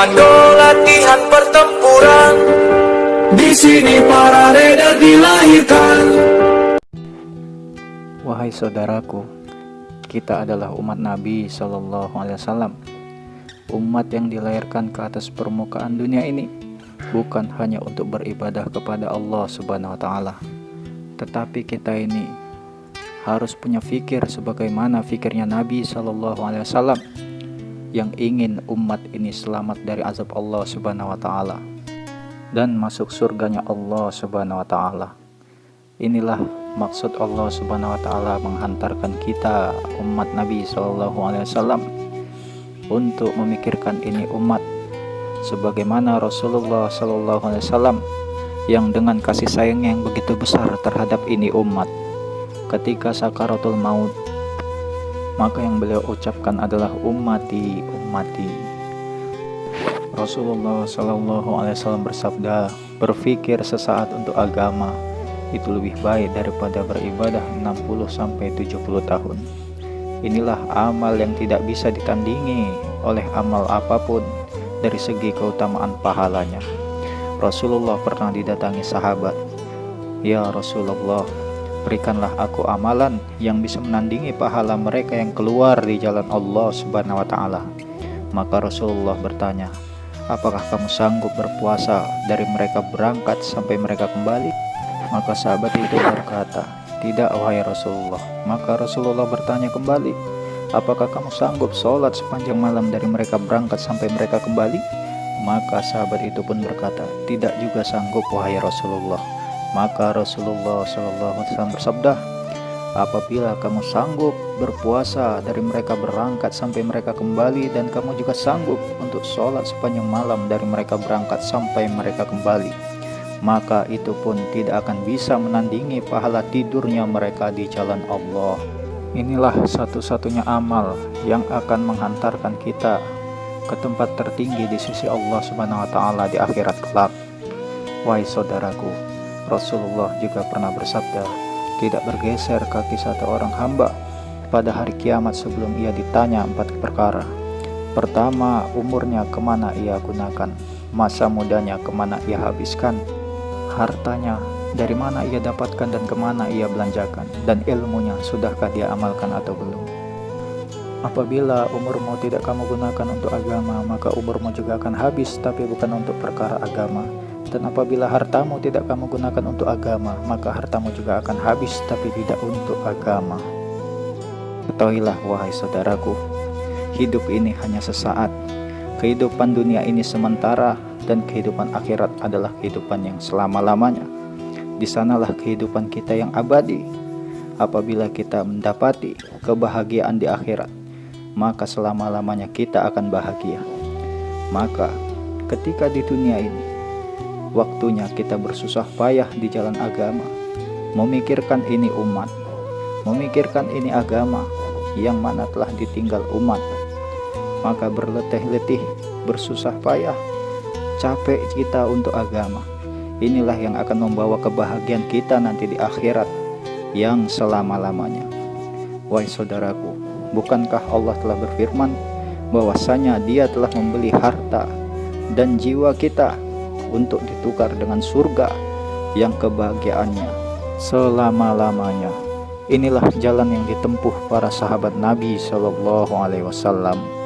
komando latihan pertempuran. Di sini para raider dilahirkan. Wahai saudaraku, kita adalah umat Nabi Shallallahu Alaihi Wasallam, umat yang dilahirkan ke atas permukaan dunia ini bukan hanya untuk beribadah kepada Allah Subhanahu Wa Taala, tetapi kita ini harus punya fikir sebagaimana fikirnya Nabi Shallallahu Alaihi Wasallam yang ingin umat ini selamat dari azab Allah Subhanahu Wa Taala dan masuk surganya Allah Subhanahu Wa Taala. Inilah maksud Allah Subhanahu Wa Taala menghantarkan kita umat Nabi Shallallahu Alaihi Wasallam untuk memikirkan ini umat sebagaimana Rasulullah Shallallahu Alaihi Wasallam yang dengan kasih sayangnya yang begitu besar terhadap ini umat ketika sakaratul maut, maka yang beliau ucapkan adalah ummati ummati. Rasulullah Shallallahu Alaihi Wasallam bersabda, berpikir sesaat untuk agama itu lebih baik daripada beribadah 60-70 tahun. Inilah amal yang tidak bisa ditandingi oleh amal apapun dari segi keutamaan pahalanya. Rasulullah pernah didatangi sahabat, "Ya Rasulullah, berikanlah aku amalan yang bisa menandingi pahala mereka yang keluar di jalan Allah Subhanahu wa Ta'ala." Maka Rasulullah bertanya, "Apakah kamu sanggup berpuasa dari mereka berangkat sampai mereka kembali?" Maka sahabat itu berkata, "Tidak wahai Rasulullah." Maka Rasulullah bertanya kembali, "Apakah kamu sanggup sholat sepanjang malam dari mereka berangkat sampai mereka kembali?" Maka sahabat itu pun berkata, "Tidak juga sanggup wahai Rasulullah." Maka Rasulullah SAW bersabda, "Apabila kamu sanggup berpuasa dari mereka berangkat sampai mereka kembali, dan kamu juga sanggup untuk sholat sepanjang malam dari mereka berangkat sampai mereka kembali, maka itu pun tidak akan bisa menandingi pahala tidurnya mereka di jalan Allah." Inilah satu-satunya amal yang akan menghantarkan kita ke tempat tertinggi di sisi Allah Subhanahu wa Ta'ala di akhirat kelak. Wahai saudaraku, Rasulullah juga pernah bersabda, tidak bergeser kaki satu orang hamba pada hari kiamat sebelum ia ditanya 4 perkara. Pertama, umurnya kemana ia gunakan, masa mudanya kemana ia habiskan, hartanya dari mana ia dapatkan dan kemana ia belanjakan, dan ilmunya sudahkah dia amalkan atau belum. Apabila umurmu tidak kamu gunakan untuk agama, maka umurmu juga akan habis, tapi bukan untuk perkara agama. Dan apabila hartamu tidak kamu gunakan untuk agama, maka hartamu juga akan habis, tapi tidak untuk agama. Ketahuilah wahai saudaraku, hidup ini hanya sesaat. Kehidupan dunia ini sementara, dan kehidupan akhirat adalah kehidupan yang selama-lamanya. Di sanalah kehidupan kita yang abadi. Apabila kita mendapati kebahagiaan di akhirat, maka selama-lamanya kita akan bahagia. Maka ketika di dunia ini, waktunya kita bersusah payah di jalan agama, memikirkan ini umat, memikirkan ini agama yang mana telah ditinggal umat. Maka berletih-letih, bersusah payah, capek kita untuk agama. Inilah yang akan membawa kebahagiaan kita nanti di akhirat yang selama-lamanya. Wahai saudaraku, bukankah Allah telah berfirman bahwasanya Dia telah membeli harta dan jiwa kita untuk ditukar dengan surga yang kebahagiaannya selama-lamanya. Inilah jalan yang ditempuh para sahabat Nabi Shallallahu Alaihi Wasallam.